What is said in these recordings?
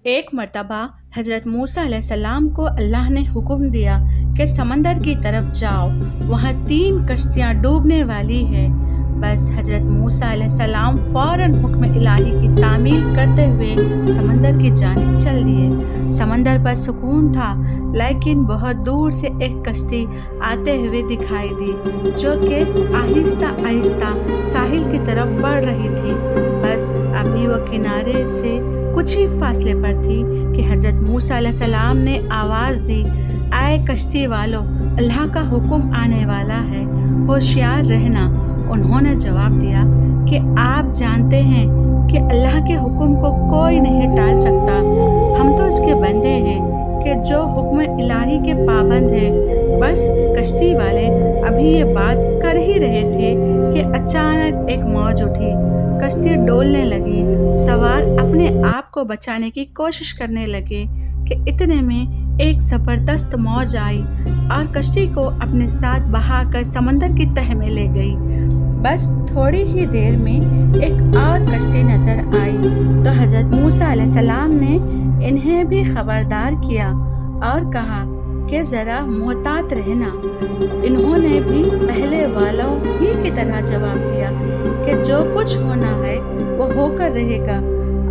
ایک مرتبہ حضرت موسیٰ علیہ السلام کو اللہ نے حکم دیا کہ سمندر کی طرف جاؤ، وہاں 3 کشتیاں ڈوبنے والی ہیں۔ بس حضرت موسیٰ علیہ السلام فوراً حکم الہی کی تعمیل کرتے ہوئے سمندر کی جانب چل دیے۔ سمندر پر سکون تھا، لیکن بہت دور سے ایک کشتی آتے ہوئے دکھائی دی جو کہ آہستہ آہستہ ساحل کی طرف بڑھ رہی تھی۔ بس ابھی وہ کنارے سے کچھ ہی فاصلے پر تھی کہ حضرت موسیٰ علیہ السلام نے آواز دی، اے کشتی والو، اللہ کا حکم آنے والا ہے، ہوشیار رہنا۔ انہوں نے جواب دیا کہ آپ جانتے ہیں کہ اللہ کے حکم کو کوئی نہیں ٹال سکتا، ہم تو اس کے بندے ہیں کہ جو حکم الہی کے پابند ہیں۔ بس کشتی والے ابھی یہ بات کر ہی رہے تھے کہ اچانک ایک موج اٹھی، کشتی ڈولنے لگی۔ سوار اپنے آپ کو بچانے کی کوشش کرنے لگے کہ اتنے میں ایک زبردست موج آئی اور کشتی کو اپنے ساتھ بہا کر سمندر کی تہہ میں لے گئی۔ بس تھوڑی ہی دیر میں ایک اور کشتی نظر آئی تو حضرت موسیٰ علیہ السلام نے انہیں بھی خبردار کیا اور کہا کہ ذرا محتاط رہنا۔ انہوں نے بھی پہلے والوں ہی کی طرح جواب دیا کہ جو کچھ ہونا ہے وہ ہو کر رہے گا،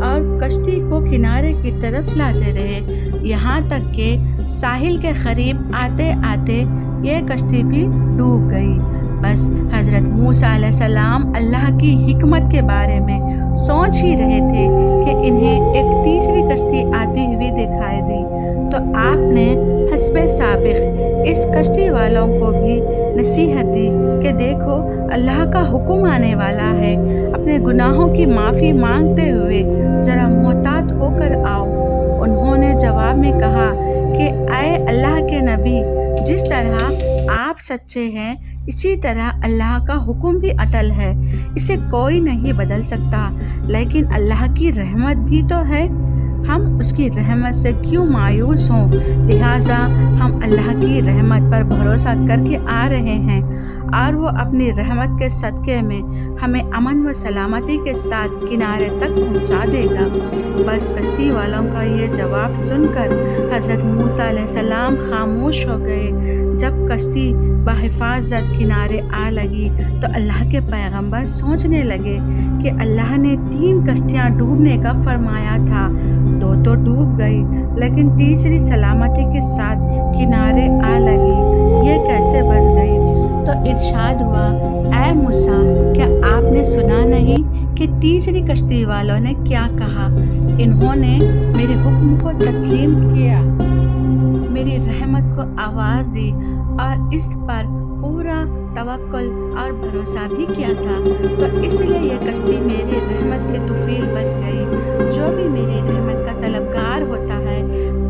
اور کشتی کو کنارے کی طرف لاتے رہے، یہاں تک کہ ساحل کے قریب آتے آتے یہ کشتی بھی ڈوب گئی۔ بس حضرت موسیٰ علیہ السلام اللہ کی حکمت کے بارے میں سوچ ہی رہے تھے کہ انہیں ایک تیسری کشتی آتی ہوئی دکھائی دی تو آپ نے حسب سابق اس کشتی والوں کو بھی نصیحت دی کہ دیکھو، اللہ کا حکم آنے والا ہے، اپنے گناہوں کی معافی مانگتے ہوئے ذرا محتاط ہو کر آؤ۔ انہوں نے جواب میں کہا کہ اے اللہ کے نبی، جس طرح آپ سچے ہیں اسی طرح اللہ کا حکم بھی اٹل ہے، اسے کوئی نہیں بدل سکتا، لیکن اللہ کی رحمت بھی تو ہے، ہم اس کی رحمت سے کیوں مایوس ہوں؟ لہٰذا ہم اللہ کی رحمت پر بھروسہ کر کے آ رہے ہیں اور وہ اپنی رحمت کے صدقے میں ہمیں امن و سلامتی کے ساتھ کنارے تک پہنچا دے گا۔ بس کشتی والوں کا یہ جواب سن کر حضرت موسیٰ علیہ السلام خاموش ہو گئے۔ جب کشتی بحفاظت کنارے آ لگی تو اللہ کے پیغمبر سوچنے لگے کہ اللہ نے 3 کشتیاں ڈوبنے کا فرمایا تھا، 2 تو ڈوب گئی لیکن تیسری سلامتی کے ساتھ کنارے آ لگی، یہ کیسے بچ گئی؟ تو ارشاد ہوا، اے موسیٰ، کیا آپ نے سنا نہیں کہ تیسری کشتی والوں نے کیا کہا؟ انہوں نے میرے حکم کو تسلیم کیا، میری رحمت کو آواز دی اور اس پر پورا توکل اور بھروسہ بھی کیا تھا، تو اس لیے یہ کشتی میری رحمت کے طفیل بچ گئی۔ جو بھی میری رحمت کا طلبگار ہوتا ہے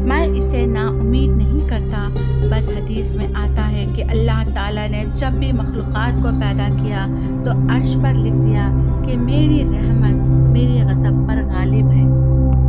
میں اسے نا امید نہیں کرتا۔ بس حدیث میں آتا ہے کہ اللہ تعالیٰ نے جب بھی مخلوقات کو پیدا کیا تو عرش پر لکھ دیا کہ میری رحمت میری غضب پر غالب ہے۔